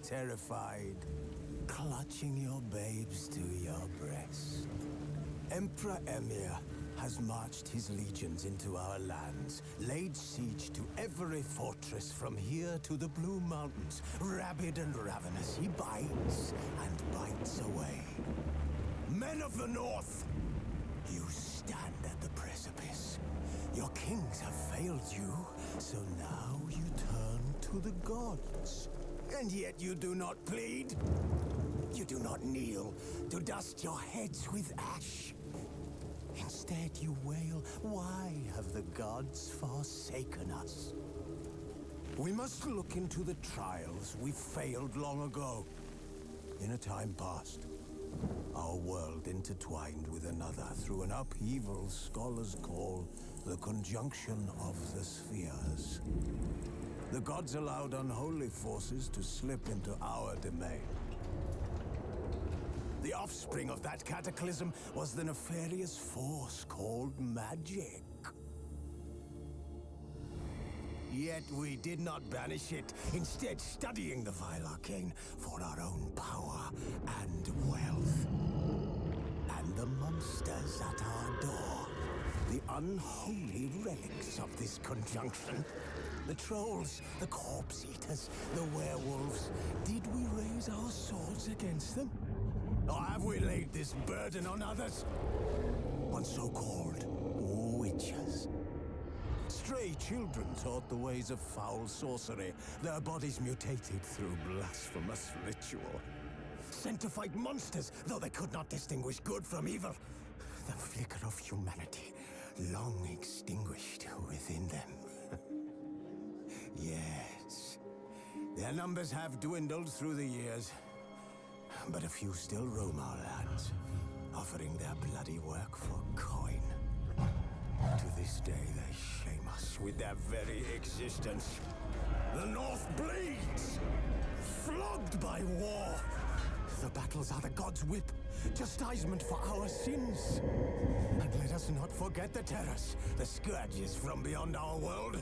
terrified, clutching your babes to your breast. Emperor Emir has marched his legions into our lands, laid siege to every fortress from here to the Blue Mountains. Rabid and ravenous, he bites and bites away. Men of the North, you stand at the precipice. Your kings have failed you, so now you turn to the gods. And yet you do not plead. You do not kneel to dust your heads with ash. Instead you wail, why have the gods forsaken us? We must look into the trials we failed long ago. In a time past, our world intertwined with another through an upheaval scholars call the conjunction of the spheres. The gods allowed unholy forces to slip into our domain. The offspring of that cataclysm was the nefarious force called magic. Yet we did not banish it, instead studying the vile arcane for our own power and wealth. And the monsters at our door, the unholy relics of this conjunction. The trolls, the corpse eaters, the werewolves. Did we raise our swords against them? Or have we laid this burden on others? On so-called witches. Stray children taught the ways of foul sorcery, their bodies mutated through blasphemous ritual. Sent to fight monsters, though they could not distinguish good from evil. The flicker of humanity, long extinguished within them. Yes, their numbers have dwindled through the years, but a few still roam our lands, offering their bloody work for coin. To this day, they shame us with their very existence. The North bleeds, flogged by war. The battles are the gods' whip, chastisement for our sins. And let us not forget the terrors, the scourges from beyond our world.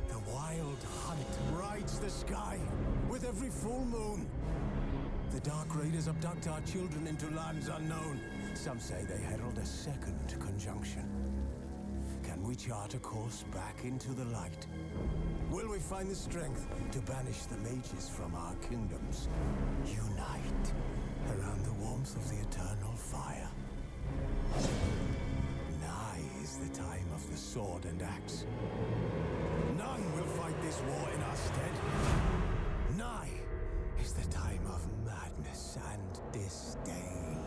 The wild hunt rides the sky with every full moon. The Dark Raiders abduct our children into lands unknown. Some say they herald a second conjunction. Can we chart a course back into the light? Will we find the strength to banish the mages from our kingdoms? Unite around the warmth of the eternal fire. Nigh is the time of the sword and axe. None will fight this war in our stead. Nigh is the time of madness and disdain.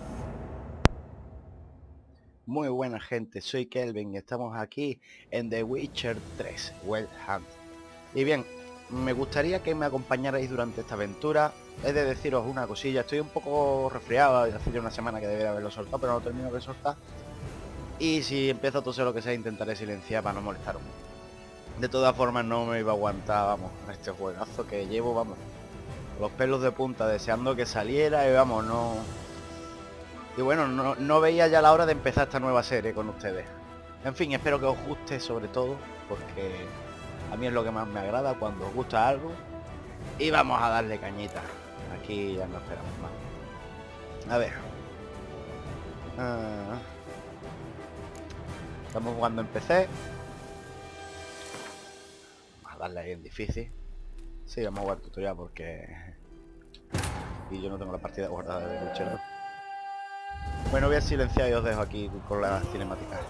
Muy buena gente, soy Kelvin y estamos aquí en The Witcher 3, Wild Hunt. Y bien, me gustaría que me acompañarais durante esta aventura. He de deciros una cosilla, estoy un poco resfriado, hace ya una semana que debería haberlo soltado, pero no termino de soltar. Y si empiezo a toser lo que sea, intentaré silenciar para no molestaros. De todas formas no me iba a aguantar, vamos, este juegazo que llevo, vamos, los pelos de punta, deseando que saliera y vamos, no... Y bueno, no veía ya la hora de empezar esta nueva serie con ustedes. En fin, espero que os guste sobre todo, porque a mí es lo que más me agrada cuando os gusta algo. Y vamos a darle cañita. Aquí ya no esperamos más. A ver. Estamos jugando en PC. Vamos a darle ahí en difícil. Sí, vamos a jugar tutorial porque... Y yo no tengo la partida guardada de Witcher. Bueno, voy a silenciar y os dejo aquí con la cinemática.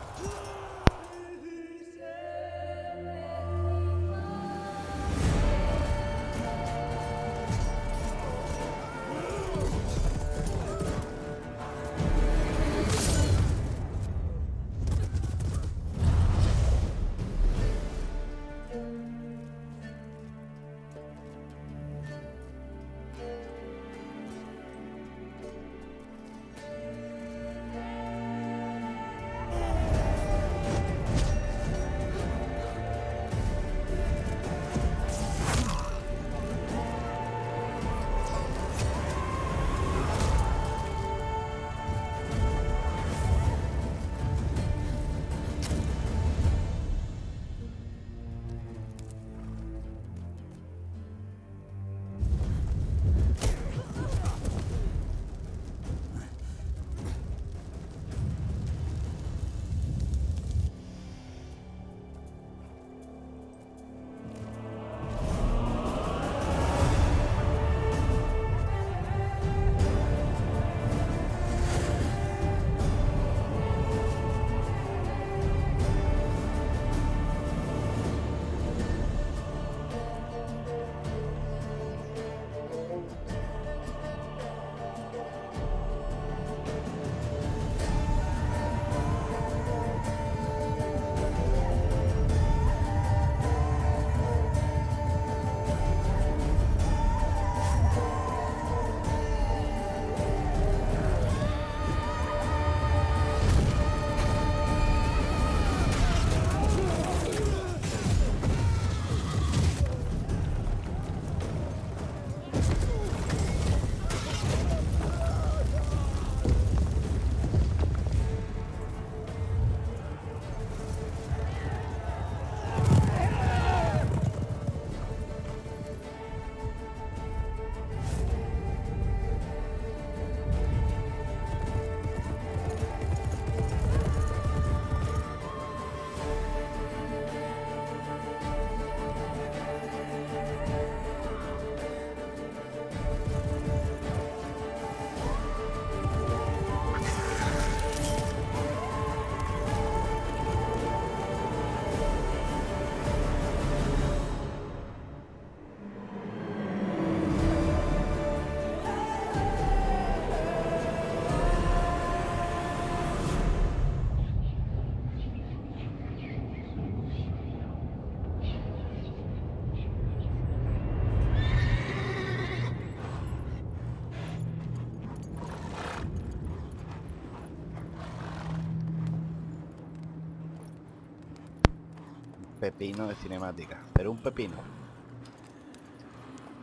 Pepino de cinemática. Pero un pepino.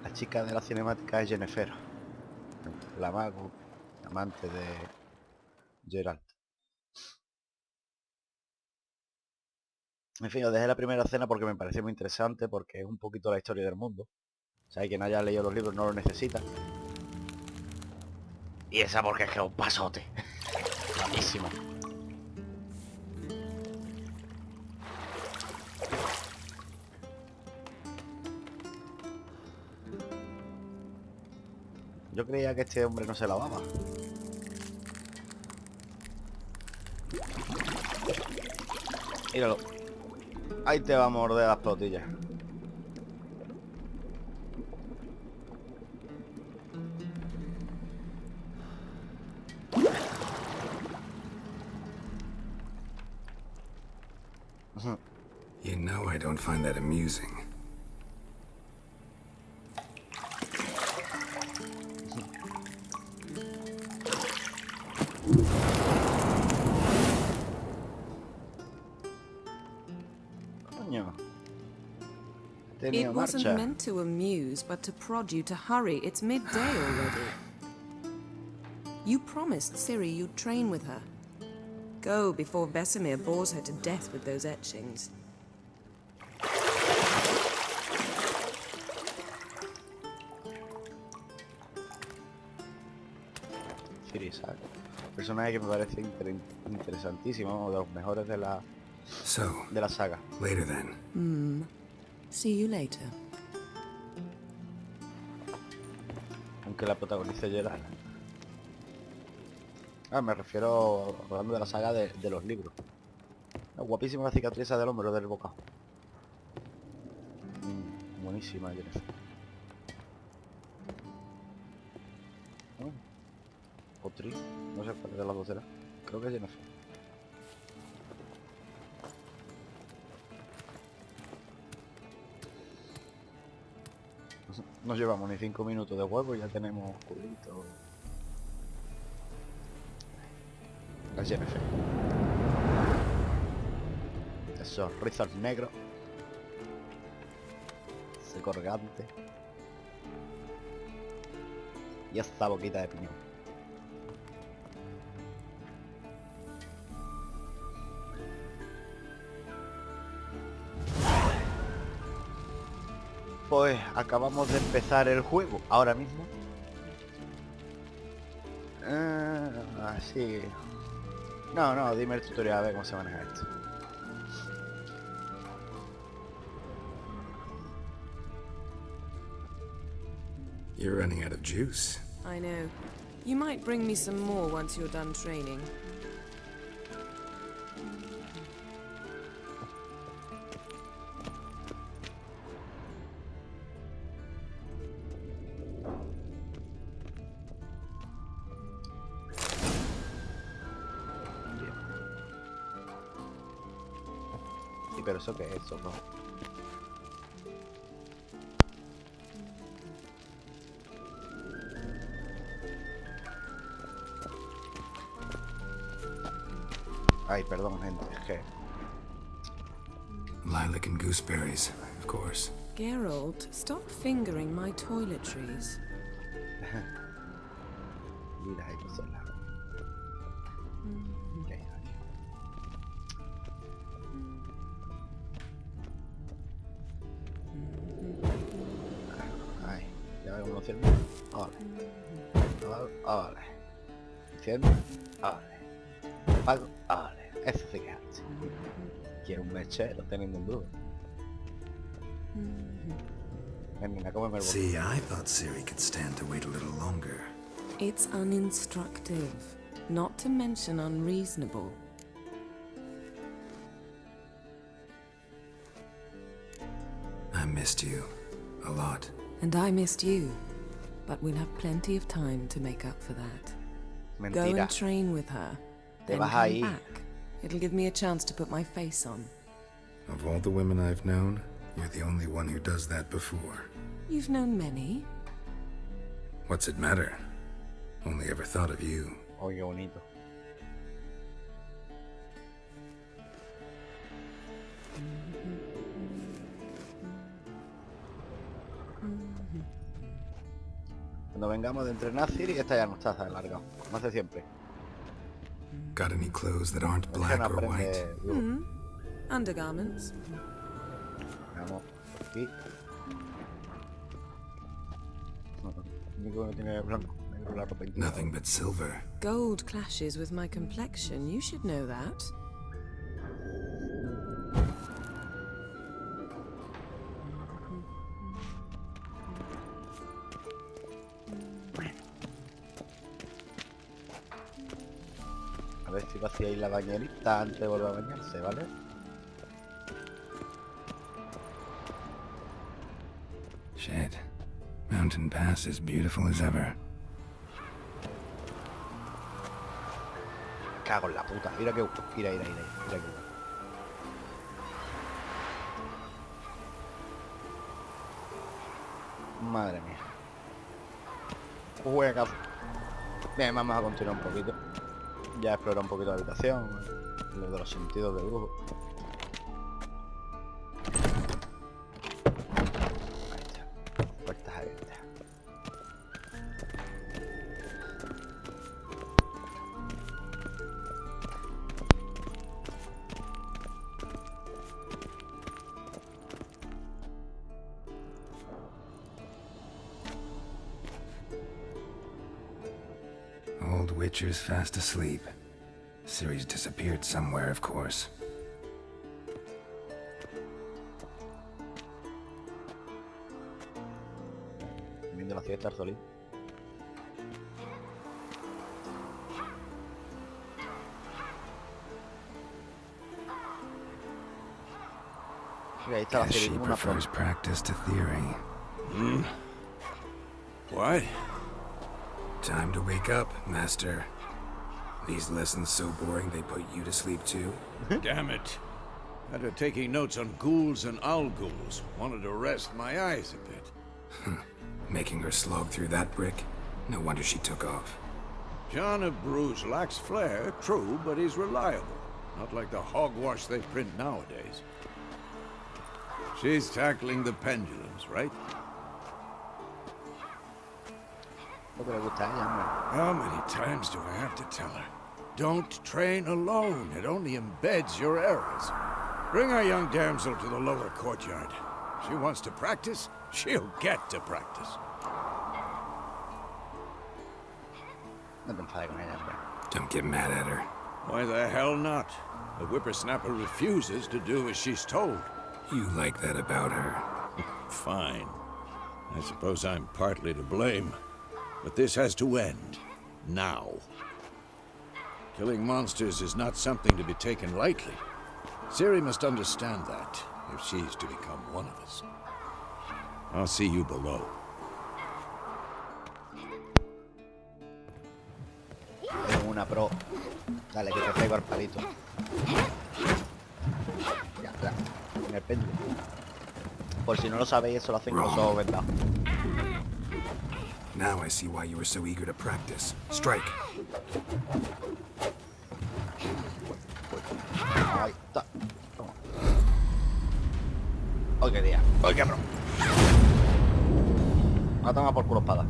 La chica de la cinemática es Jennifer. La mago. Amante de Geralt. En fin, os dejé la primera escena porque me pareció muy interesante, porque es un poquito la historia del mundo. O sea, quien haya leído los libros no lo necesita. Y esa porque es que es un pasote. Guapísimo. Yo creía que este hombre no se lavaba. Míralo. Ahí te va a morder las plotillas. You know I don't find that amusing. Coño. It wasn't meant to amuse, but to prod you to hurry. It's midday already. You promised Ciri you'd train with her. Go before Vesemir bores her to death with those etchings. Ciri, ¿sabes? Personaje que me parece interesantísimo, uno de los mejores de la saga. Later then. See you later. Aunque la protagonice Geralt. Me refiero hablando de la saga de los libros. Guapísima la cicatriz del hombro del bocado. Buenísima, Jennifer. O Tri, no sé cuál de las dos era. Creo que es Jennifer. No llevamos ni 5 minutos de juego y ya tenemos culito. La Jennifer. Esos rizos negros. Ese colgante. Y esta boquita de piñón. Pues acabamos de empezar el juego ahora mismo. Sí. No, dime el tutorial a ver cómo se maneja esto. You're running out of juice. I know. You might bring me some more once you're done training. Sí, pero eso qué es eso, ¿no? Ay, perdón, gente, es que... Lilac and gooseberries, of course. Geralt, stop fingering my toiletries. Mira, hay GROSELLAS. Okay. Ay, ya veo cómo enciendo. Vale. Enciendo. Vale. Apago. Vale. Eso sí que hace. Quiero un mechero teniendo un duro. Venga, cómeme el bote. See, I thought Ciri could stand to wait a little longer. It's uninstructive, not to mention unreasonable. I missed you a lot. And I missed you, but we'll have plenty of time to make up for that. Go Mentira. and train with her, Te then vas come ahí. back. It'll give me a chance to put my face on. Of all the women I've known, you're the only one who does that before. You've known many. What's it matter? Only ever thought of you. Oh, qué bonito. Cuando vengamos de entrenar Ciri, esta ya no está alargado, como hace siempre. Got any clothes that aren't Es que black no or white? aprende. Undergarments. Vamos, aquí. Único que tiene blanco, negro la ropa interior. Nothing but silver. Gold clashes with my complexion. You should know that. A ver si vaciáis la bañerita antes de volver a bañarse, ¿vale? Shit. Mountain Pass is beautiful as ever. Cago en la puta. Mira que... Mira que... Madre mía. Juega. Bien, vamos a continuar un poquito. Ya explora un poquito la habitación. Lo de los sentidos del brujo. Ahí está. Puertas abiertas. Old Witcher's fast asleep. Ciri's disappeared somewhere, of course. Viendo la ciudad Tarzolín. Mira, ahí está la Guess Ciri, she como una prefers flor. practice to theory. What? Time to wake up, Master. These lessons so boring they put you to sleep too? Damn it. After taking notes on ghouls and owl ghouls, wanted to rest my eyes a bit. Making her slog through that brick? No wonder she took off. John of Bruges lacks flair, true, but he's reliable. Not like the hogwash they print nowadays. She's tackling the pendulums, right? Lo que le gusta a ella, hombre. How many times do I have to tell her? Don't train alone. It only embeds your errors. Bring our young damsel to the lower courtyard. She wants to practice, she'll get to practice. No te enfades con ella, hombre. Don't get mad at her. Why the hell not? The whippersnapper refuses to do as she's told. You like that about her. Fine. I suppose I'm partly to blame. But this has to end. Now. Killing monsters is not something to be taken lightly. Ciri must understand that, if she's to become one of us. I'll see you below. Es una pro. Dale, que te pego al palito. Ya, ya. En el péndulo. Por si no lo sabéis, eso lo hacen con los ojos vendados. Now I see why you were so eager to practice. Strike. Ahí está. Toma. ¡Ay, qué día! ¡Ay, qué pro! Ahora toma por culo espada.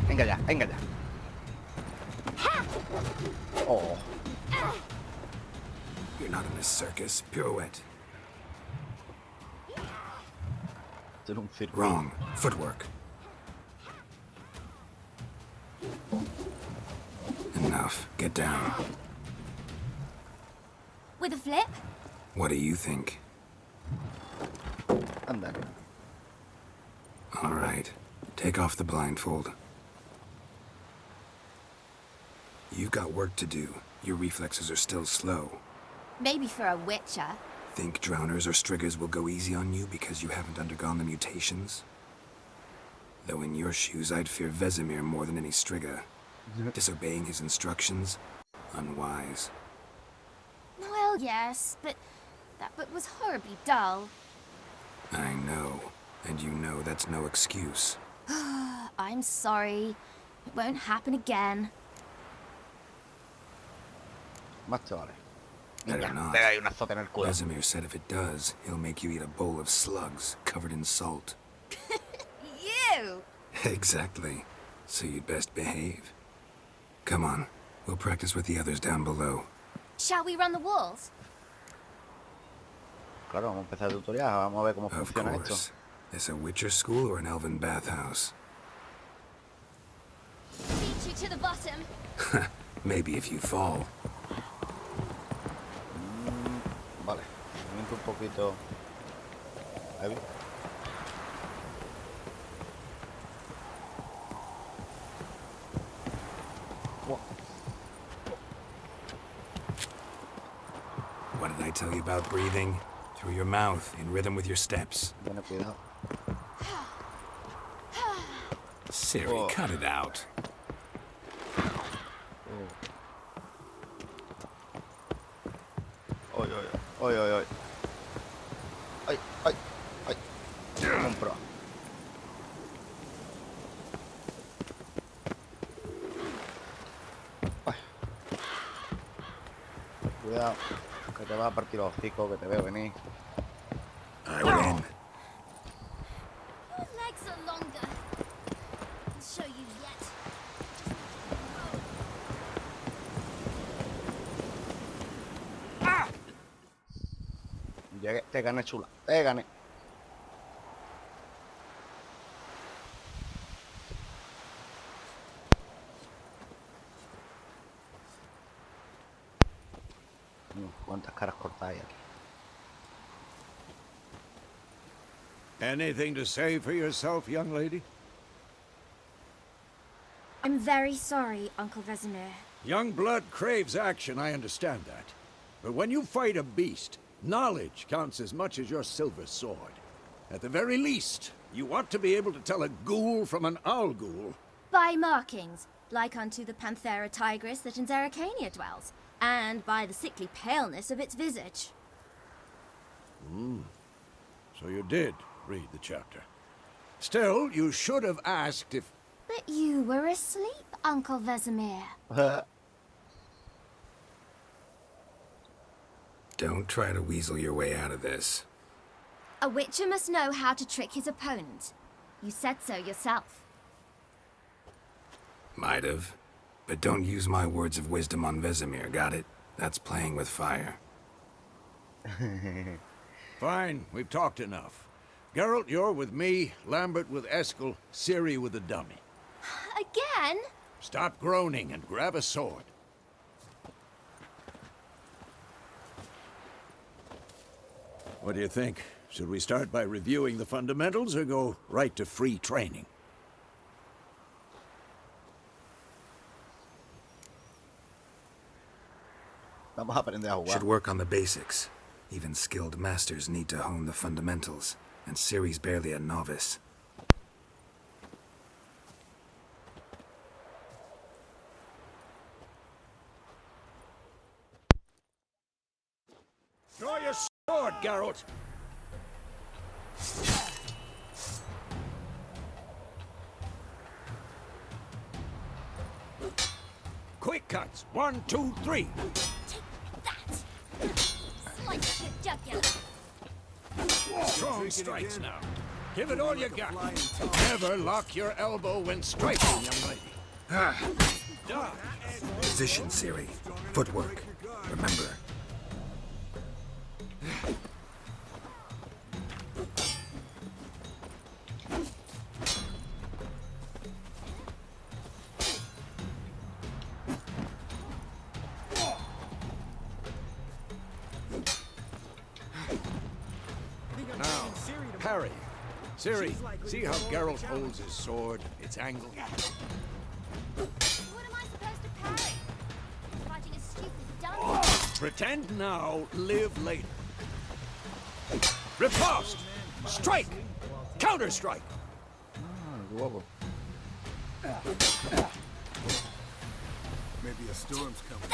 Venga ya, venga ya. Oh. You're not in a circus. Pirouette. Esto es un circo. Wrong. Footwork. Enough. Get down. With a flip? What do you think? Anda. All right. Take off the blindfold. You've got work to do. Your reflexes are still slow. Maybe for a witcher. Think drowners or striggers will go easy on you because you haven't undergone the mutations? Though in your shoes, I'd fear Vesemir more than any strigger. Disobeying his instructions? Unwise. Well, yes, but that book was horribly dull. I know. And you know that's no excuse. I'm sorry. It won't happen again. Más te vale. Better Venga, not. pega ahí un azote en el culo. Vesemir said if it does, he'll make you eat a bowl of slugs covered in salt. You! Exactly. So you'd best behave. Come on, we'll practice with the others down below. Shall we run the walls? Claro, vamos a empezar el tutorial, vamos a ver cómo Of funciona esto. course. Is a Witcher school or an elven bathhouse? Beat you to the bottom. Maybe if you fall. Vale, miento un poquito. Ahí. What did I tell you about breathing? Through your mouth, in rhythm with your steps. Ten cuidado. Siri, Oh. cut it out. Oy, oy, oy, oy, oy. Ay, ay, ay. Como un pro. Ay. Cuidado, que te va a partir los hocicos, que te veo venir. I win. Your legs are longer. I'll show you yet. Llegué, te gané, chula, te gané. Cuántas caras cortadas hay aquí. Anything to say for yourself, young lady? I'm very sorry, Uncle Vesemir. Young blood craves action, I understand that. But when you fight a beast, knowledge counts as much as your silver sword. At the very least, you ought to be able to tell a ghoul from an owl ghoul. By markings, like unto the Panthera tigris that in Zerrikania dwells, and by the sickly paleness of its visage. So you did read the chapter. Still, you should have asked if... But you were asleep, Uncle Vesemir. Don't try to weasel your way out of this. A witcher must know how to trick his opponent. You said so yourself. Might have. But don't use my words of wisdom on Vesemir, got it? That's playing with fire. Fine, we've talked enough. Geralt, you're with me, Lambert with Eskel, Ciri with the dummy. Again? Stop groaning and grab a sword. What do you think? Should we start by reviewing the fundamentals or go right to free training? Vamos a aprender a jugar. Should work on the basics. Even skilled masters need to hone the fundamentals, and Ciri's barely a novice. Draw your sword, Geralt! Quick cuts! 1, 2, 3! Take that! Slice your jugular. Strong strikes now. Give it all you got. Never lock your elbow when striking, young lady. Duh. Position, Ciri. Footwork. Remember. Now, parry. Ciri, see how Geralt holds his sword, its angle? What am I supposed to parry? Fighting a stupid dummy? Pretend now, live later. Riposte! Strike! Counter-strike! Huevo. Maybe a storm's coming.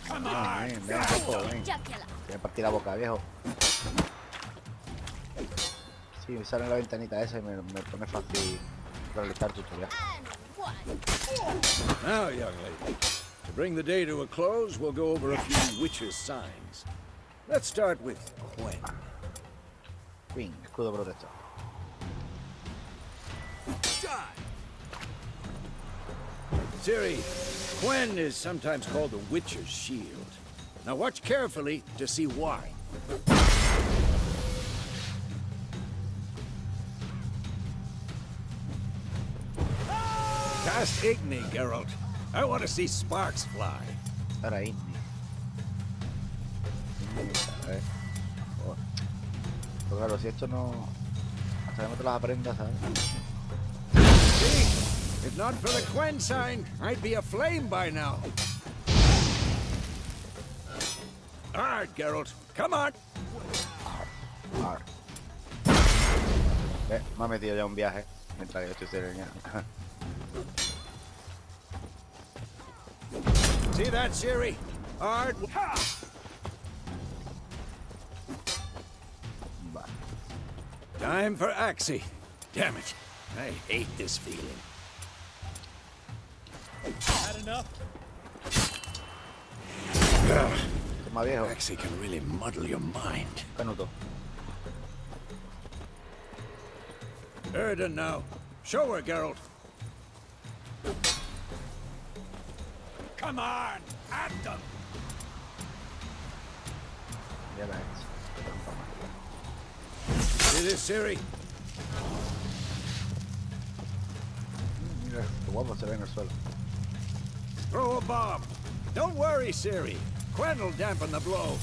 Come on! Ven, ven un poco, ven. Jugular. Voy a partir la boca, viejo. Sí, me sale la ventanita esa y me pone fácil realizar tutorial. And one. Now, young lady, to bring the day to a close, we'll go over a few witches' signs. Let's start with Quen. Fin, escudo protector. Ciri, Quen is sometimes called the Witcher's Shield. Now watch carefully to see why. Cast Igni, Geralt. I want to see sparks fly. Ahora ahí. A ver. Oh. Pero claro, si esto no... Hasta que no te las aprendas, ¿sabes? See? If not for the Quen sign, I'd be aflame by now. All right, Geralt. Come on. Ar. Me ha metido ya un viaje mientras que yo estoy cereñando. See that, Ciri? Hard. Time for Axie. Damn it. I hate this feeling. Had enough? Toma, viejo. Axie can really muddle your mind. Canuto. Erden now. Show her, Geralt. Come on, at them. Ya la he hecho. See this, Ciri? Mira, qué guapo se ve en el suelo. Throw a bomb. Don't worry, Ciri. Quen will dampen the blow.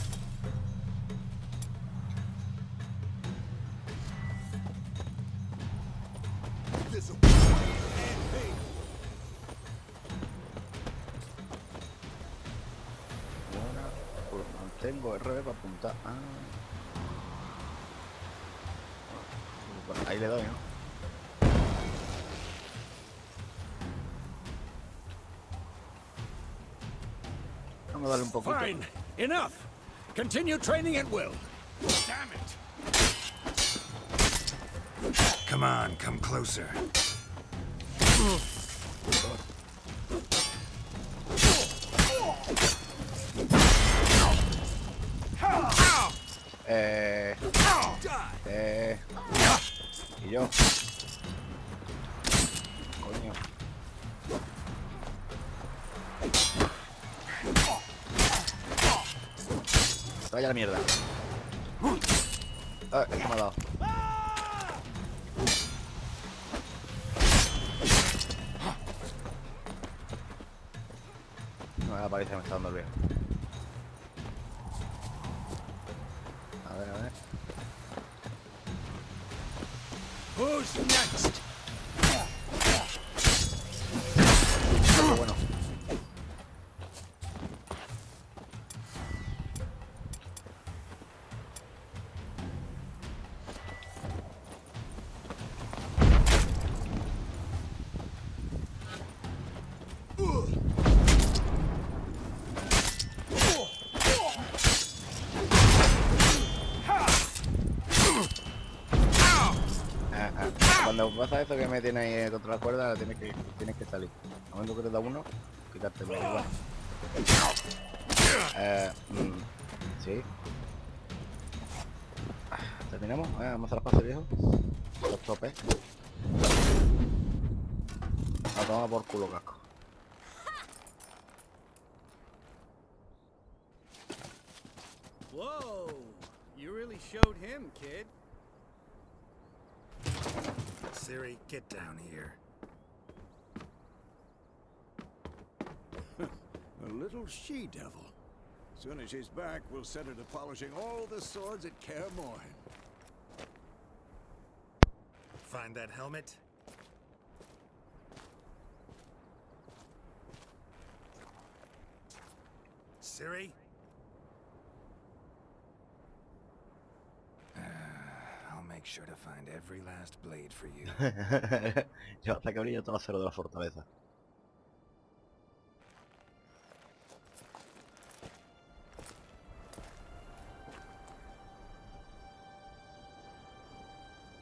Tengo RB para apuntar. Ah. Bueno, ahí le doy, ¿no? Vamos a darle un poquito. Fine. Enough. Continue training at will. Damn it. Come on, come closer. Y yo. Coño. Vaya la mierda. Ah, eso me ha dado. No, la paliza me está dando el viejo. A ver, a ver. Who's next? Qué bueno. Cuando pasa eso que me tiene ahí contra la cuerda, tienes que salir. Al momento que te da uno, quitártelo igual. Sí. ¿Terminamos? Vamos a las pases, viejo. Los topes. A tomar por culo, casco. Whoa! You really showed him, kid. Ciri, get down here. A little she-devil. Soon as she's back, we'll set her to polishing all the swords at Kaer Morhen. Find that helmet? Ciri? I'll make sure to find every last blade for you. Yo hasta que brille todo acero de la fortaleza.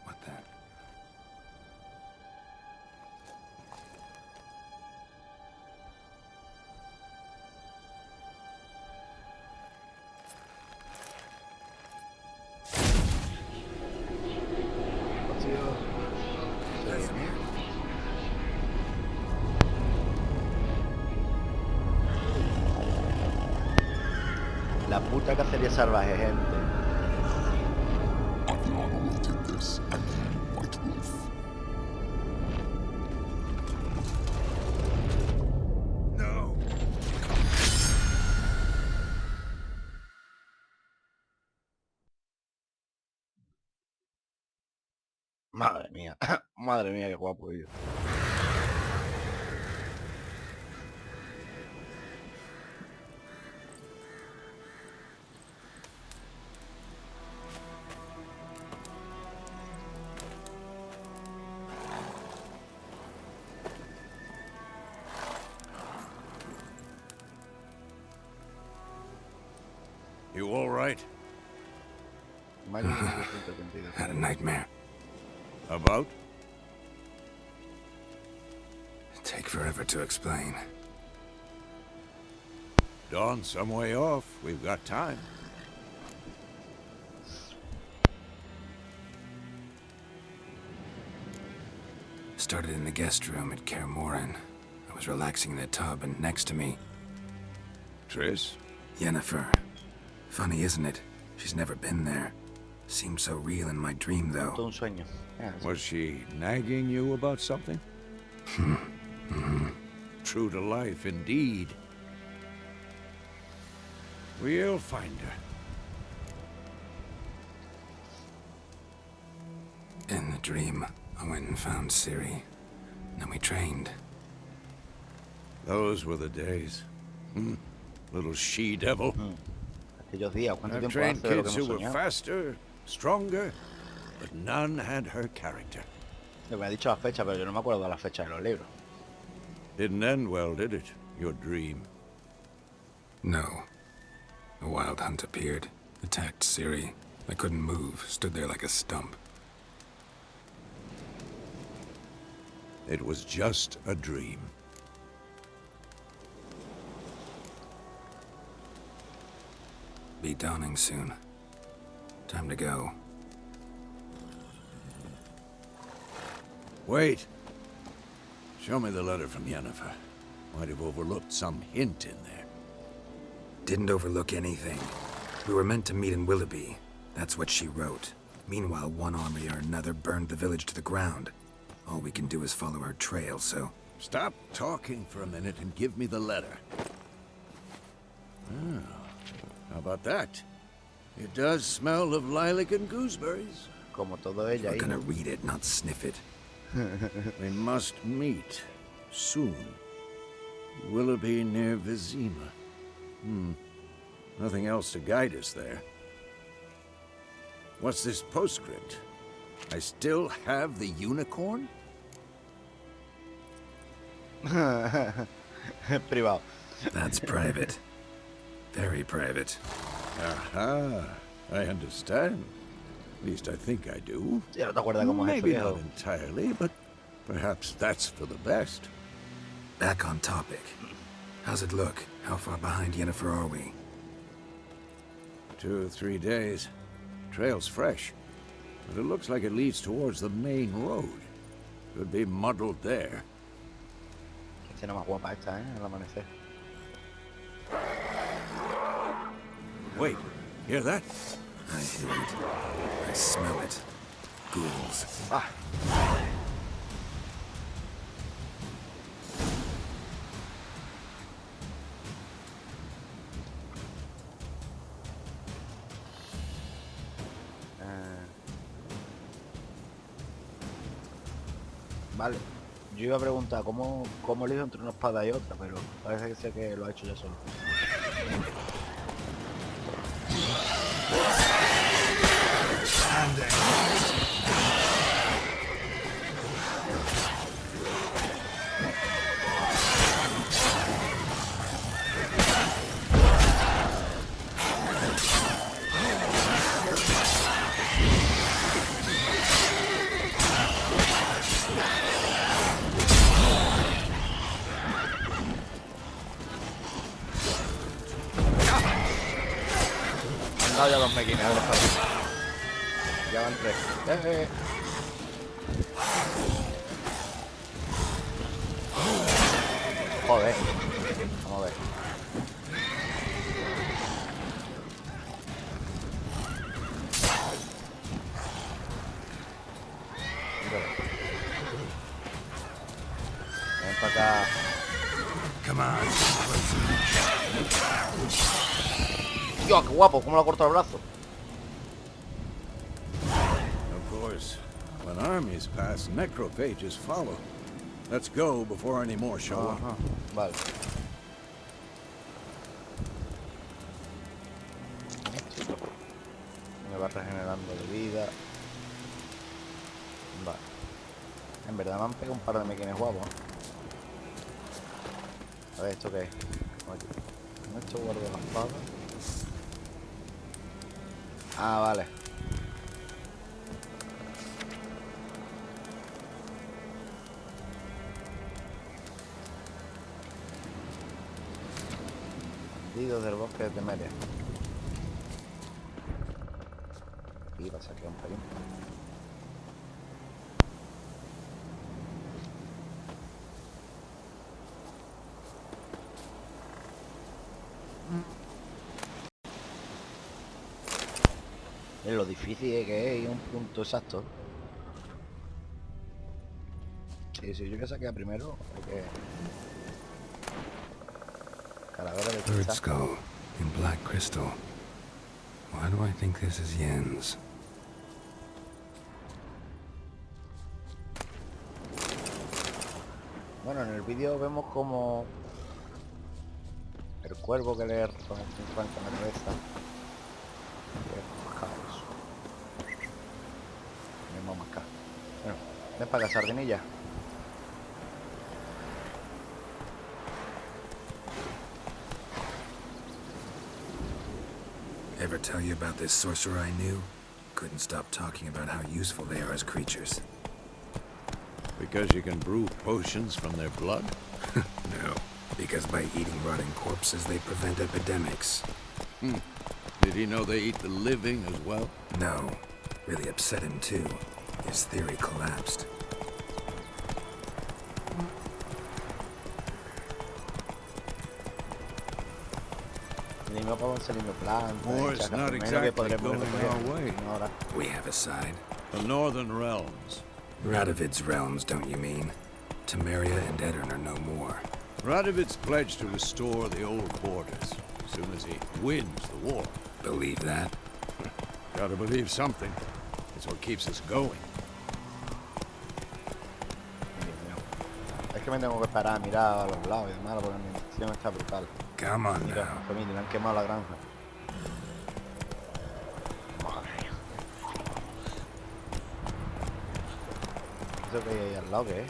What then? La puta cacería salvaje, gente. No. Madre mía. Madre mía, qué guapo yo. You all right? Had a nightmare. About? Take forever to explain. Dawn's some way off. We've got time. Started in the guest room at Kaer Morhen. I was relaxing in a tub, and next to me, Triss? Yennefer. Funny, isn't it? She's never been there. Seemed so real in my dream, though. Todo un sueño. Was she nagging you about something? True to life, indeed. We'll find her. In the dream, I went and found Ciri. Then we trained. Those were the days. Little she-devil. Aquellos días, ¿cuánto I've tiempo trained hace de lo que kids who hemos were soñado? faster, stronger, but none had her character. Me ha dicho la fecha, pero yo no me acuerdo de la fecha de los libros. Didn't end well, did it? Your dream. No. A wild hunt appeared, attacked Ciri. I couldn't move, stood there like a stump. It was just a dream. Be dawning soon. Time to go. Wait. Show me the letter from Yennefer. Might have overlooked some hint in there. Didn't overlook anything. We were meant to meet in Willoughby. That's what she wrote. Meanwhile, one army or another burned the village to the ground. All we can do is follow her trail, so... Stop talking for a minute and give me the letter. Oh, how about that? It does smell of lilac and gooseberries. Como todo ella We're ahí. gonna read it, not sniff it. We must meet soon. Willoughby near Vizima. Nothing else to guide us there. What's this postscript? I still have the unicorn? Privado. That's private. Very private. Aha, I understand. At least I think I do. Ya no te acuerdas cómo es esto, Maybe viejo. not entirely, but perhaps that's for the best. Back on topic. How's it look? How far behind Yennefer are we? 2 or 3 days. Trail's fresh, but it looks like it leads towards the main road. Could be muddled there. Qué escena más guapa esta, al amanecer. Wait, hear that? I hear it. I smell it. Ghouls. Ah. Vale, yo iba a preguntar cómo elijo entre una espada y otra, pero parece que sé que lo ha hecho ya solo. No, ya los mequines, ahora está. Ya van 3. Joder. Vamos a ver. acá. Come on. Dios, qué guapo, cómo le ha cortado el brazo. Of course, when armies pass, necrophages follow. Let's go before any more show up. Ajá, vale. Me va regenerando de vida. Vale. En verdad me han pegado un par de mequines guapos. A ver, ¿esto qué es? Con esto guardo la espada. Ah, vale. Bandidos del bosque de Temeria. Y pasa aquí un pelín. Es lo difícil que es y un punto exacto. Sí, si yo que saqué primero, hay que... Calavera de Bird quizá. skull in black crystal. Why do I think this is Yen's? Bueno, en el vídeo vemos como el cuervo que le arranca la cabeza. Mismo mascar. Bueno, ven para acá, sardinilla. Ever tell you about this sorcerer I knew? Couldn't stop talking about how useful they are as creatures. Because you can brew potions from their blood? No, because by eating rotting corpses, they prevent epidemics. Did he know they eat the living as well? No, really upset him too. His theory collapsed. Ni me puedo saliendo plantas. War is not exactly going our way. Ahora. We have a side. The Northern Realms. Radovid's realms, don't you mean? Temeria and Edirn are no more. Radovid's pledged to restore the old borders as soon as he wins the war. Believe that? Gotta believe something. It's what keeps us going. Es que me tengo que parar a mirar a los lados y demás, porque mi misión está brutal. Come on Mira, now. familia, le han quemado la granja. Madre mía. Eso que hay ahí al lado, ¿qué es?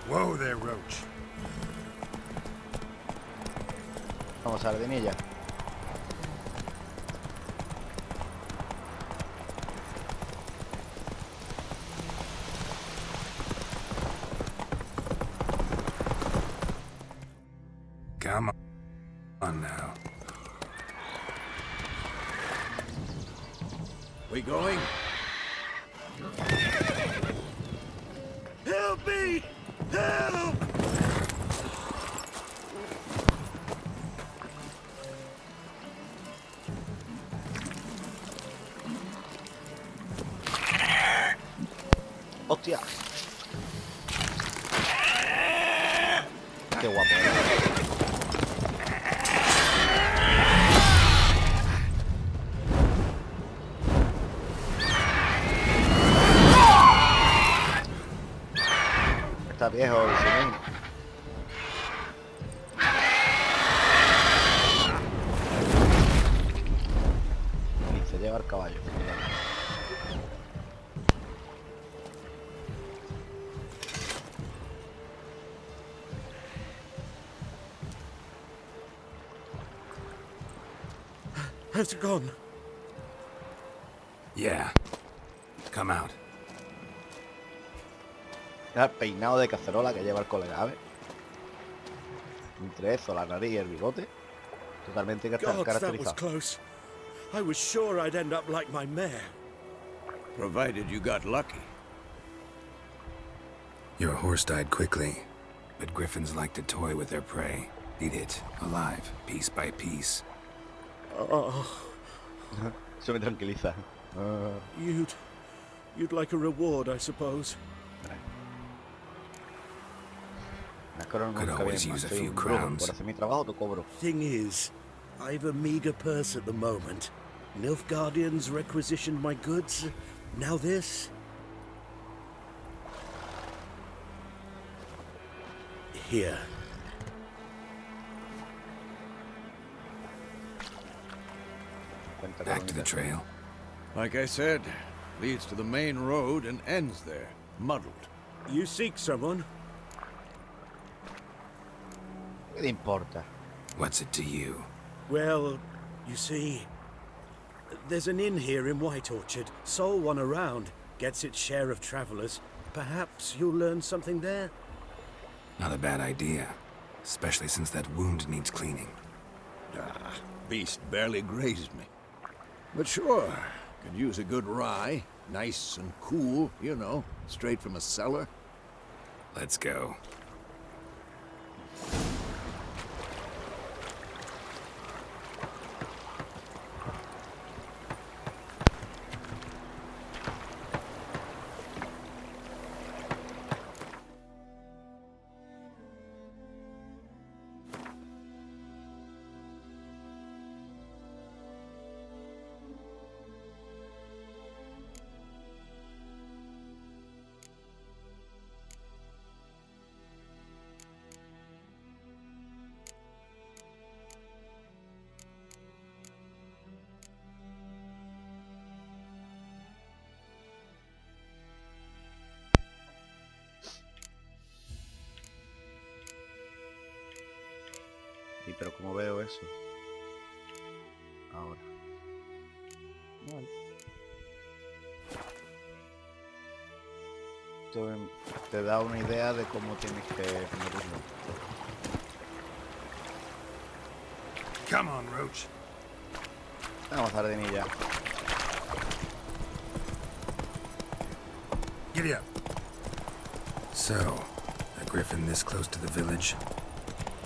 Whoa there, Roach. Vamos, sardinilla. Come on now. We going? Help me! Help! ¡Hostia! ¡Qué guapo! Está viejo el cine. Y se lleva el caballo. Has it gone? Yeah. Come out. Mira el peinado de cacerola que lleva el colega, ¿sabes? Entre eso, la nariz y el bigote. Totalmente God, that was caracterizado. close. I was sure I'd end up like my mare. Provided you got lucky. Your horse died quickly, but griffins like to toy with their prey. Eat it, alive, piece by piece. Oh, Eso me tranquiliza. you'd like a reward, I suppose. Could always use a few crowns. Por hacer mi trabajo te cobro. Thing is, I've a meager purse at the moment. Nilfgaardians requisitioned my goods. Now this. Here. Back to the trail. Like I said, leads to the main road and ends there, muddled. You seek someone? ¿Qué te importa? What's it to you? Well, you see, there's an inn here in White Orchard. Sole one around. Gets its share of travelers. Perhaps you'll learn something there? Not a bad idea. Especially since that wound needs cleaning. Ah, beast barely grazed me. But sure, could use a good rye. Nice and cool, you know, straight from a cellar. Let's go. ¿Y pero cómo veo eso? Ahora. Vale. Esto te da una idea de cómo tienes que medirlo. Come on, Roach. Vamos, Sardinilla. Giddy up. So, a griffin this close to the village?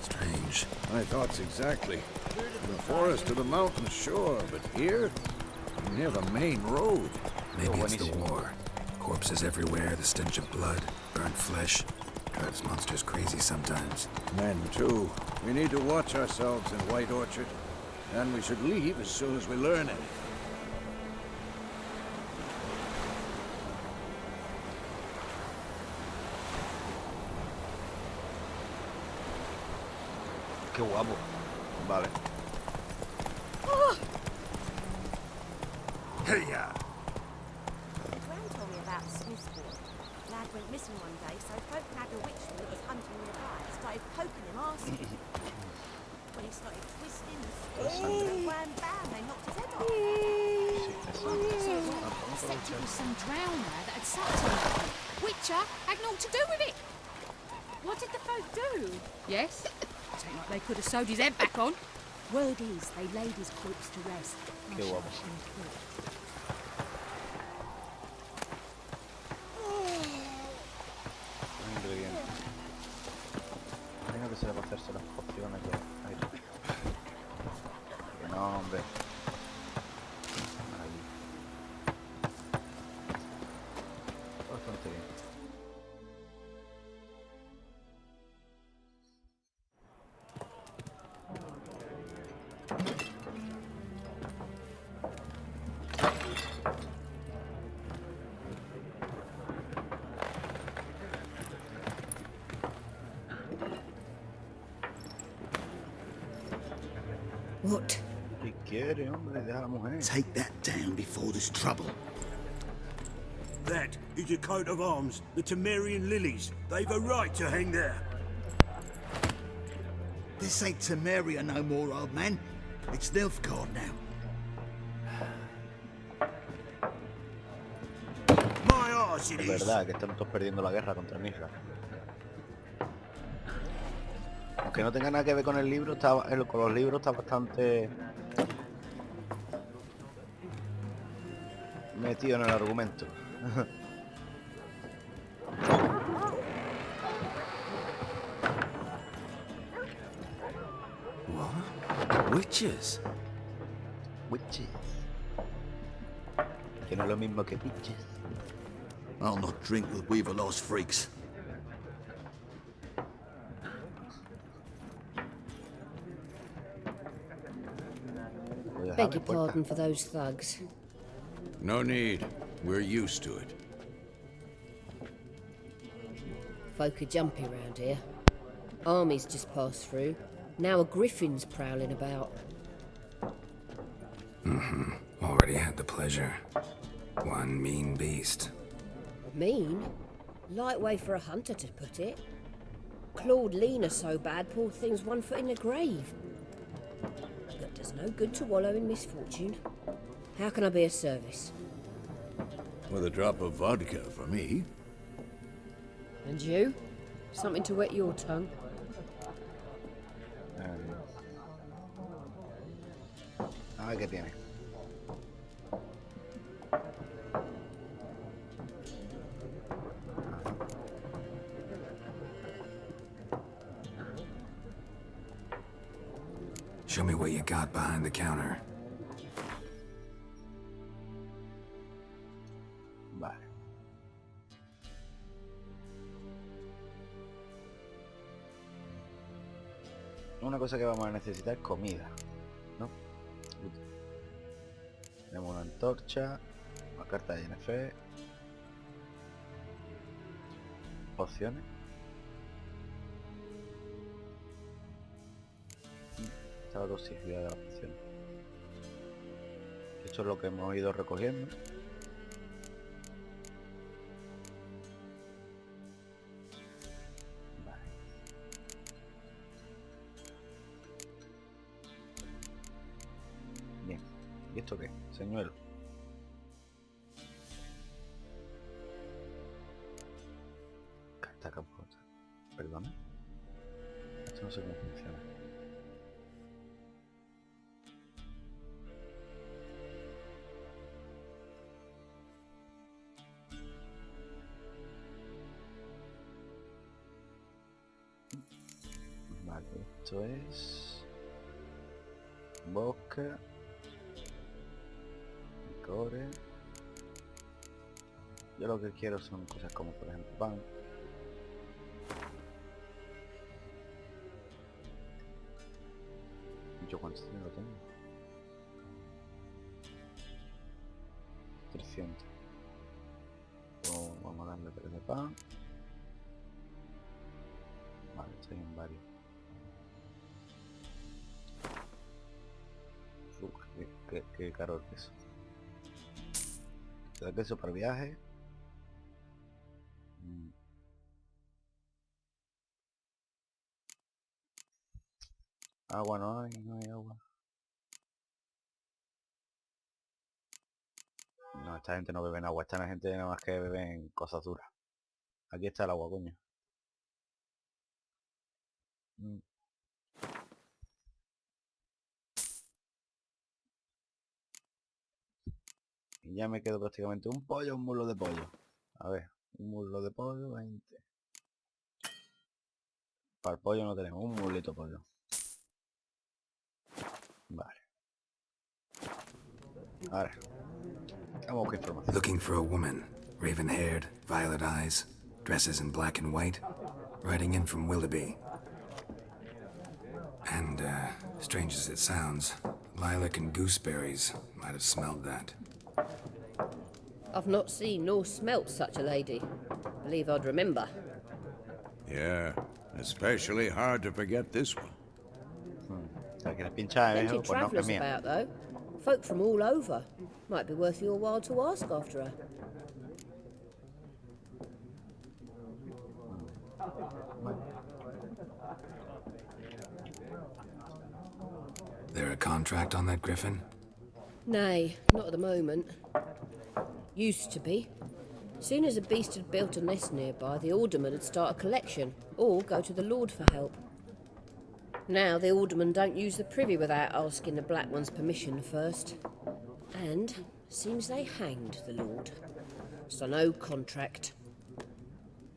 Strange. My thoughts exactly. The forest to the mountain, sure, but here, near the main road. Maybe it's the war. Corpses everywhere, the stench of blood, burnt flesh. Drives monsters crazy sometimes. Men, too. We need to watch ourselves in White Orchard. And we should leave as soon as we learn it. Qué guapo. Vale. Hey, ya! Gran told me about the Smith's boy. Lad went missing one day, so folk nagged a witch that was hunting in the fire. Started poking him, asking him. When he started twisting and screaming, wham bam, they knocked his head off. So what? Except it was some drowner that had sucked him. Witcher had naught to do with it. What did the folk do? Yes. Seemed like they could have sewed his head back on. Word is, they laid his corpse to rest. Qué guapo. Un ingrediente. Tengo que ser para hacerse las pociones ya. Ahí. Que no, hombre. Ahí. Bastante bien. What? ¿Qué quiere, hombre? Deja a la mujer. Take that down before there's trouble. That is a coat of arms, the Temerian lilies. They've a right to hang there. This ain't Temeria no more, old man. It's Nilfgaard now. My arse it Es is. verdad que estamos todos perdiendo la guerra contra Nilfgaard. Aunque no tenga nada que ver con el libro, con los libros está bastante metido en el argumento. What? Witches? Witches. Que no es lo mismo que bitches. I'll not drink with Weaver lost freaks. dejar Beg your pardon for those thugs. No need. We're used to it. Folk are jumpy round here. Armies just passed through. Now a griffin's prowling about. Already had the pleasure. One mean beast. Mean? Light way for a hunter to put it. Clawed Lena so bad, poor thing's 1 foot in the grave. But does no good to wallow in misfortune. How can I be of service? With a drop of vodka for me. And you? Something to wet your tongue? A ver qué tiene. Show me what you got behind the counter. Vale. Una cosa que vamos a necesitar es comida, ¿no? Tenemos una antorcha, una carta de INF, opciones. Está la toxicidad de las opciones. Esto es lo que hemos ido recogiendo. Vale. Bien. ¿Y esto qué? Señuelo. Carta campota. ¿Perdona? Esto no sé cómo funciona. Vale, esto es vodka, licores. Yo lo que quiero son cosas como por ejemplo pan. ¿Yo cuánto dinero tengo? 300. Vamos a darle 3 de pan. Vale, estoy en varios. Qué caro el queso. ¿Te da queso para el viaje? Agua no hay agua. No, esta gente no bebe agua, esta gente nada más que beben cosas duras. Aquí está el agua, coño. Y ya me quedo prácticamente un pollo, un muslo de pollo. A ver, un muslo de pollo, 20. Para el pollo no tenemos, un muslito de pollo. Vale. Ahora, vamos a buscar información. Looking for a woman. Raven-haired, violet eyes, dresses in black and white. Riding in from Willoughby. And, strange as it sounds, lilac and gooseberries might have smelled that. I've not seen nor smelt such a lady. Believe I'd remember. Yeah, especially hard to forget this one. Plenty of travellers about, though. Folk from all over. Might be worth your while to ask after her. There a contract on that griffin? Nay, not at the moment. Used to be. Soon as a beast had built a nest nearby, the alderman would start a collection, or go to the Lord for help. Now the aldermen don't use the privy without asking the Black One's permission first. And seems they hanged the Lord. So no contract.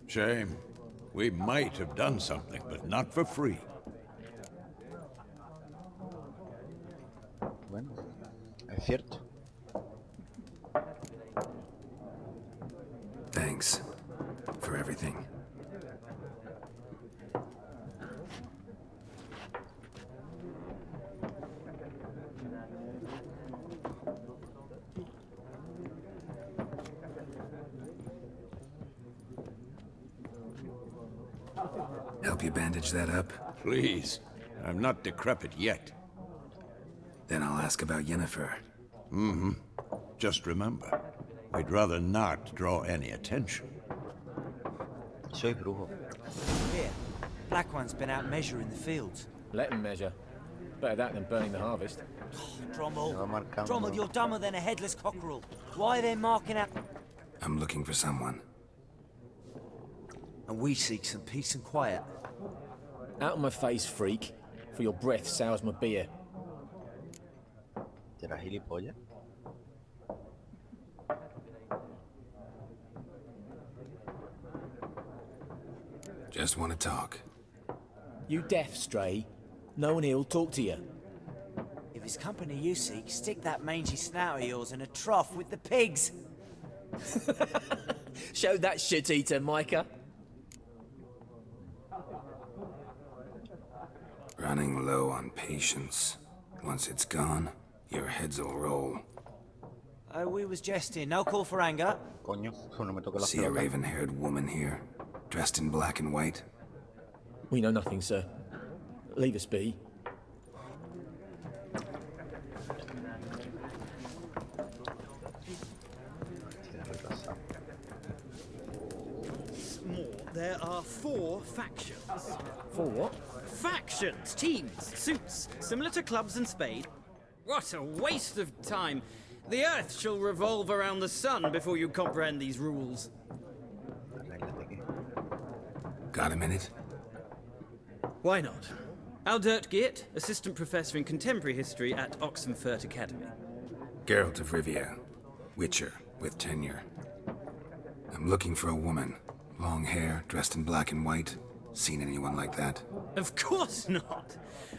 Shame. We might have done something, but not for free. Bueno, es cierto. Thanks for everything. Help you bandage that up? Please. I'm not decrepit yet. Then I'll ask about Yennefer. Mm-hmm. Just remember, we'd rather not draw any attention. Soy brujo. Here, Black One's been out measuring the fields. Let him measure. Better that than burning the harvest. Drommel, you're dumber than a headless cockerel. Why are they marking out? I'm looking for someone. And we seek some peace and quiet. Out of my face, freak. For your breath sours my beer. ¿Será gilipollas? Just want to talk. You deaf, Stray? No one here'll talk to you. If it's company you seek, stick that mangy snout of yours in a trough with the pigs. Show that shit-eater, Micah. Running low on patience. Once it's gone, your heads will roll. Oh, we was jesting. No call for anger. Coño, no me toque la See a raven-haired woman here, dressed in black and white? We know nothing, sir. Leave us be. More. There are 4 factions. 4 what? Factions, teams, suits, similar to clubs and spades. What a waste of time. The Earth shall revolve around the sun before you comprehend these rules. Got a minute? Why not? Aldert Geert, Assistant Professor in Contemporary History at Oxenfurt Academy. Geralt of Rivia, Witcher, with tenure. I'm looking for a woman. Long hair, dressed in black and white. Seen anyone like that? Of course not.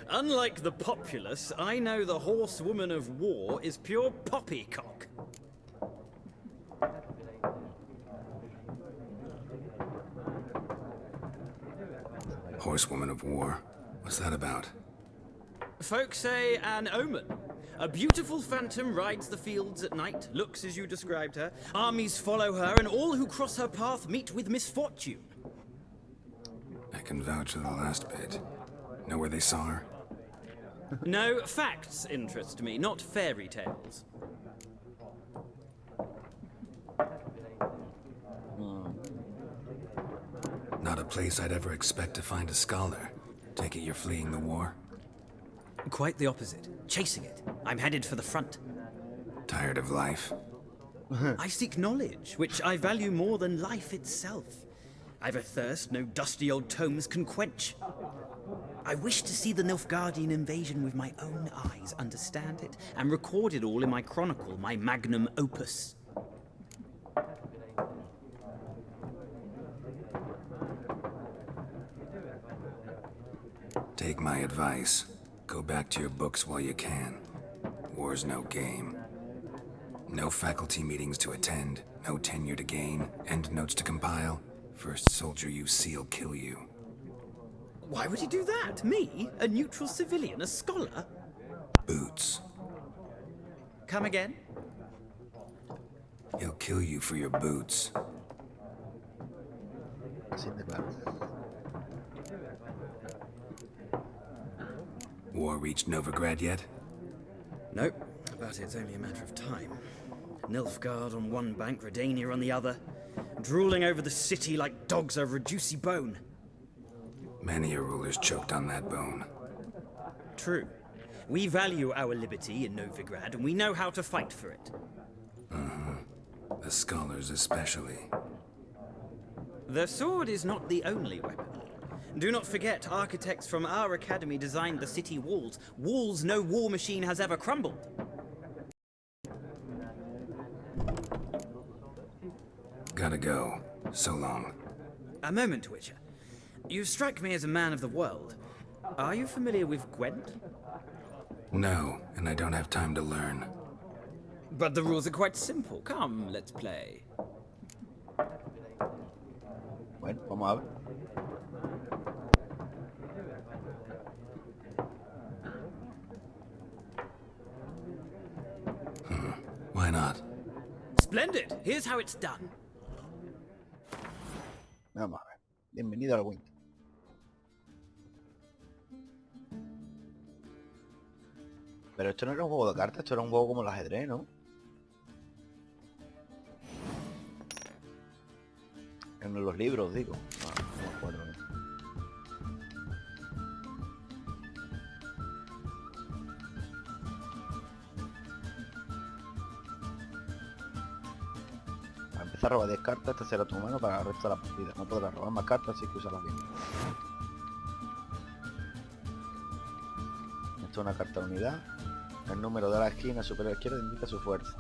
Unlike the populace, I know the horsewoman of war is pure poppycock. Horsewoman of war? What's that about? Folk say an omen. A beautiful phantom rides the fields at night, looks as you described her. Armies follow her, and all who cross her path meet with misfortune. I can vouch for the last bit. Know where they saw her? No, facts interest me, not fairy tales. Not a place I'd ever expect to find a scholar. Take it you're fleeing the war? Quite the opposite. Chasing it. I'm headed for the front. Tired of life? I seek knowledge, which I value more than life itself. I've a thirst no dusty old tomes can quench. I wish to see the Nilfgaardian invasion with my own eyes, understand it, and record it all in my chronicle, my magnum opus. Take my advice. Go back to your books while you can. War's no game. No faculty meetings to attend, no tenure to gain, end notes to compile. First soldier you see'll kill you. Why would he do that? Me? A neutral civilian? A scholar? Boots. Come again? He'll kill you for your boots. War reached Novigrad yet? Nope, but it's only a matter of time. Nilfgaard on one bank, Redania on the other, drooling over the city like dogs over a juicy bone. Many a ruler's choked on that bone. True. We value our liberty in Novigrad, and we know how to fight for it. The scholars especially. The sword is not the only weapon. Do not forget, architects from our academy designed the city walls. Walls no war machine has ever crumbled. Gotta go. So long. A moment, Witcher. You strike me as a man of the world. Are you familiar with Gwent? No, and I don't have time to learn. But the rules are quite simple. Come, let's play. Bueno, vamos a ver. Why not? Splendid! Here's how it's done. Vamos a ver. Bienvenido al Winter. Pero esto no era un juego de cartas, esto era un juego como el ajedrez, ¿no? En los libros, digo. No me acuerdo. Para empezar a robar 10 cartas, este será tu mano para el resto de la partida. No podrás robar más cartas, así que úsalas bien. Esto es una carta de unidad. El número de la esquina superior izquierda indica su fuerza.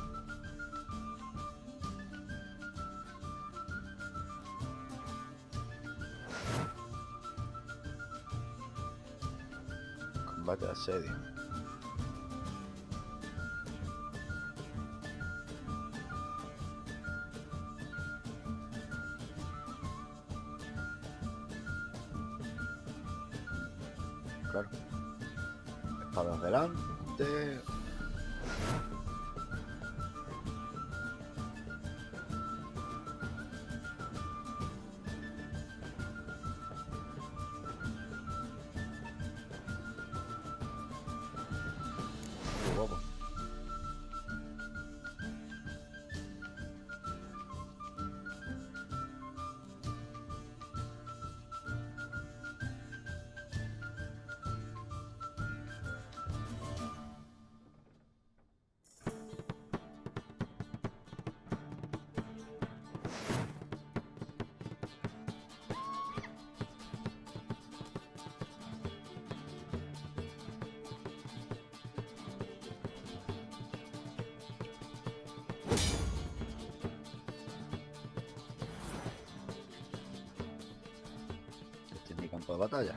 Combate de asedio. Claro. Espadas delante. Muy guapo. Este es mi campo de batalla.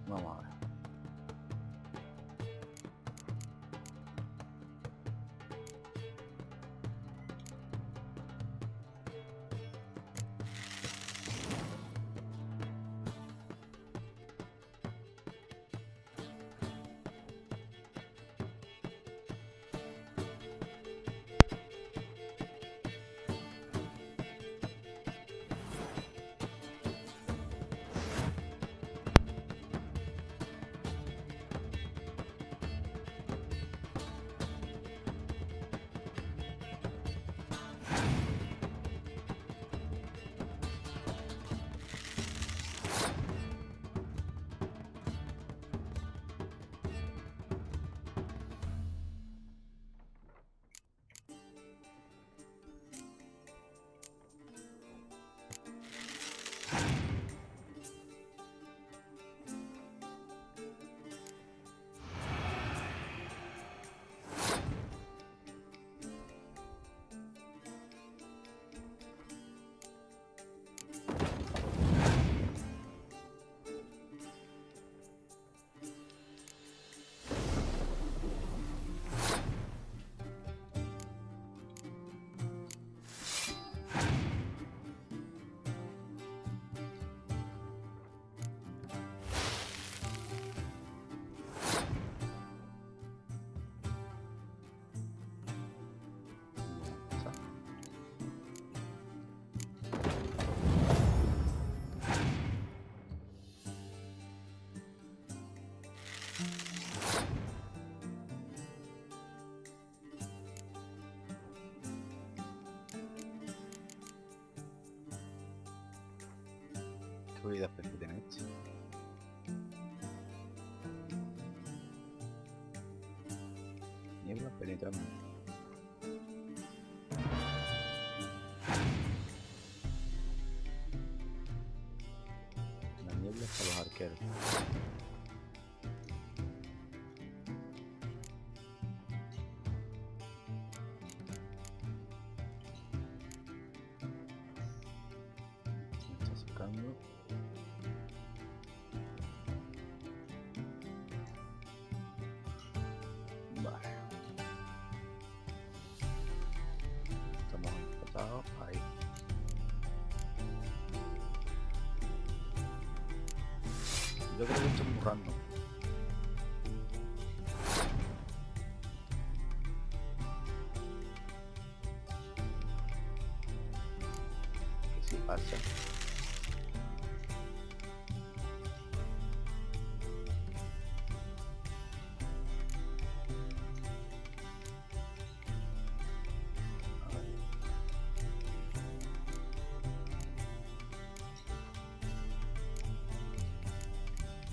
Vamos a ver. ¿Qué vida especial tiene este? Niebla penetrante. La niebla es para los arqueros. mirando. Vale. Estamos empatados ahí. Yo creo que esto es muy random. ¿Qué si pasa?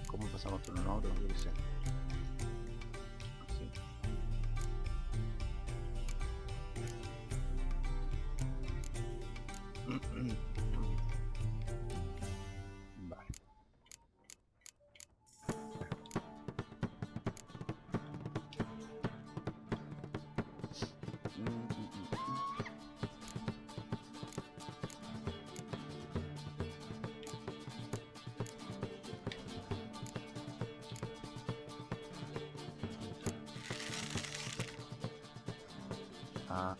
¿Cómo pasamos por un otro? Yo qué sé. Así. Vale. Ah.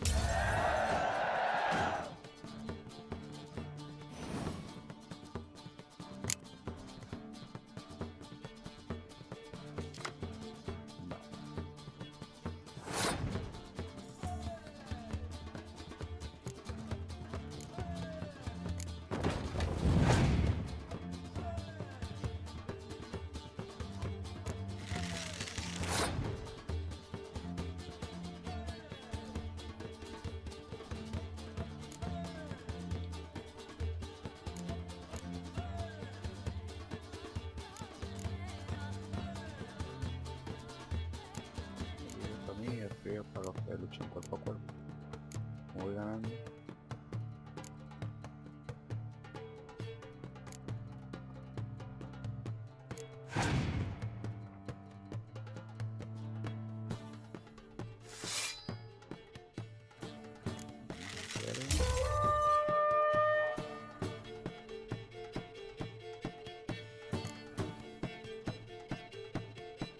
Para los que luchan cuerpo a cuerpo. Voy ganando.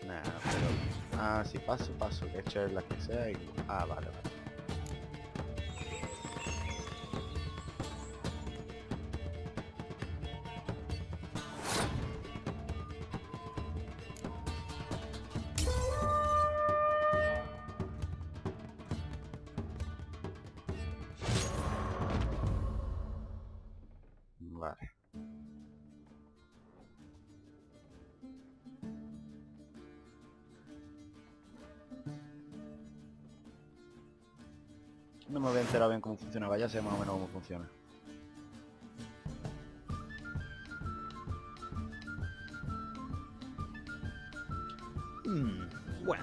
Nah, pero... Ah, sí, paso, que he hecho la que sea y... Ah, vale, vale. Vale. No me voy a enterar bien cómo funciona, ya sé más o menos cómo funciona. Well,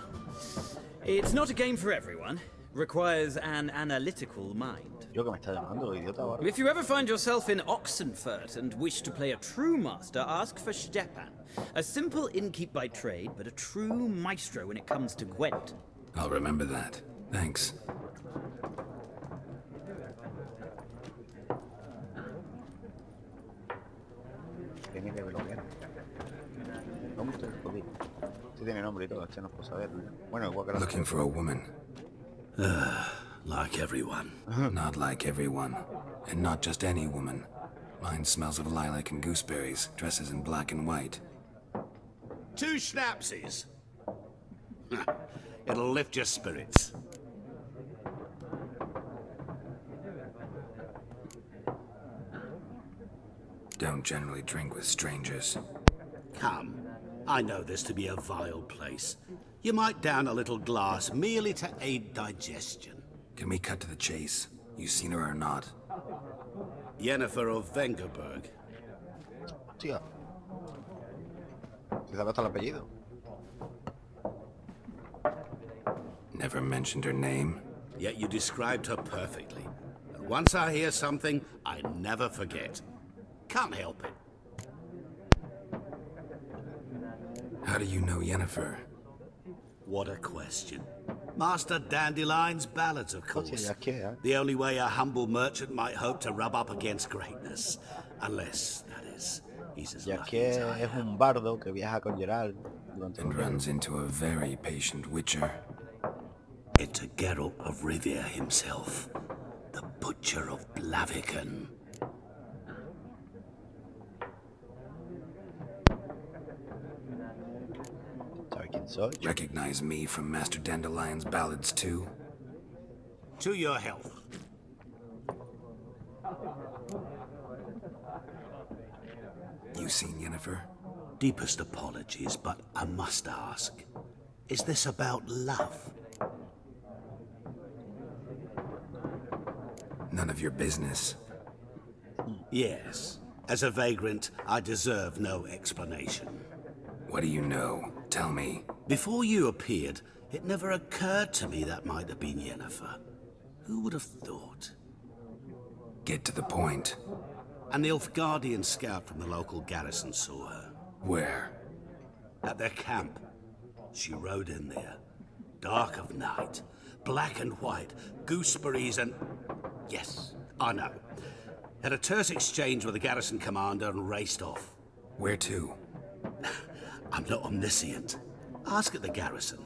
it's not a game for everyone. Requires an analytical mind. Yo que me está llamando, idiota ahora. If you ever find yourself in Oxenfurt and wish to play a true master, ask for Stepan. A simple innkeep by trade, but a true maestro when it comes to Gwent. I'll remember that. Thanks. Tiene que bloquear. ¿Cómo estoy jodido? Sí tiene nombre y todo, este no puedo saberlo. Bueno, igual que la... Looking for a woman. Like everyone. Not like everyone. And not just any woman. Mine smells of lilac and gooseberries, dresses in black and white. 2 schnapsies. It'll lift your spirits. Don't generally drink with strangers. Come. I know this to be a vile place. You might down a little glass merely to aid digestion. Can we cut to the chase? You seen her or not? Yennefer of Vengerberg. Hostia. ¿Se sabe hasta el apellido? Never mentioned her name. Yet you described her perfectly. And once I hear something, I never forget. Can't help it. How do you know Yennefer? What a question. Master Dandelion's ballads, of course. Hostia, ¿qué? The only way a humble merchant might hope to rub up against greatness. Unless, that says he's as Y lucky aquí as I es am. un bardo que viaja con Geralt durante And un runs into a very patient witcher. It's a Geralt of Rivia himself, the Butcher of Blaviken. ¿Sabe quién soy? Recognize me from Master Dandelion's ballads too? To your health. You seen Yennefer? Deepest apologies, but I must ask, is this about love? None of your business. Yes. As a vagrant, I deserve no explanation. What do you know? Tell me. Before you appeared, it never occurred to me that might have been Yennefer. Who would have thought? Get to the point. An Nilfgaardian scout from the local garrison saw her. Where? At their camp. She rode in there. Dark of night. Black and white. Gooseberries and... Yes, I know. Had a terse exchange with the garrison commander and raced off. Where to? I'm not omniscient. Ask at the garrison.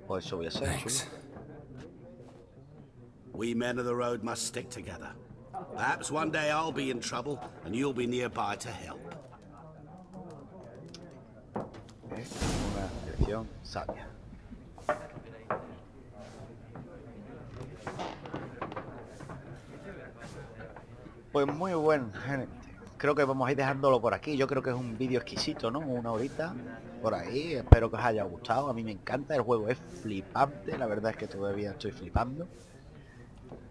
Pues eso voy a hacer. Thanks. We men of the road must stick together. Perhaps one day I'll be in trouble and you'll be nearby to help. Una elección sabia. Pues muy buen, gente. Creo que vamos a ir dejándolo por aquí. Yo creo que es un vídeo exquisito, ¿no? Una horita por ahí. Espero que os haya gustado. A mí me encanta. El juego es flipante. La verdad es que todavía estoy flipando.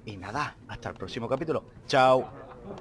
Y nada, hasta el próximo capítulo. Chao.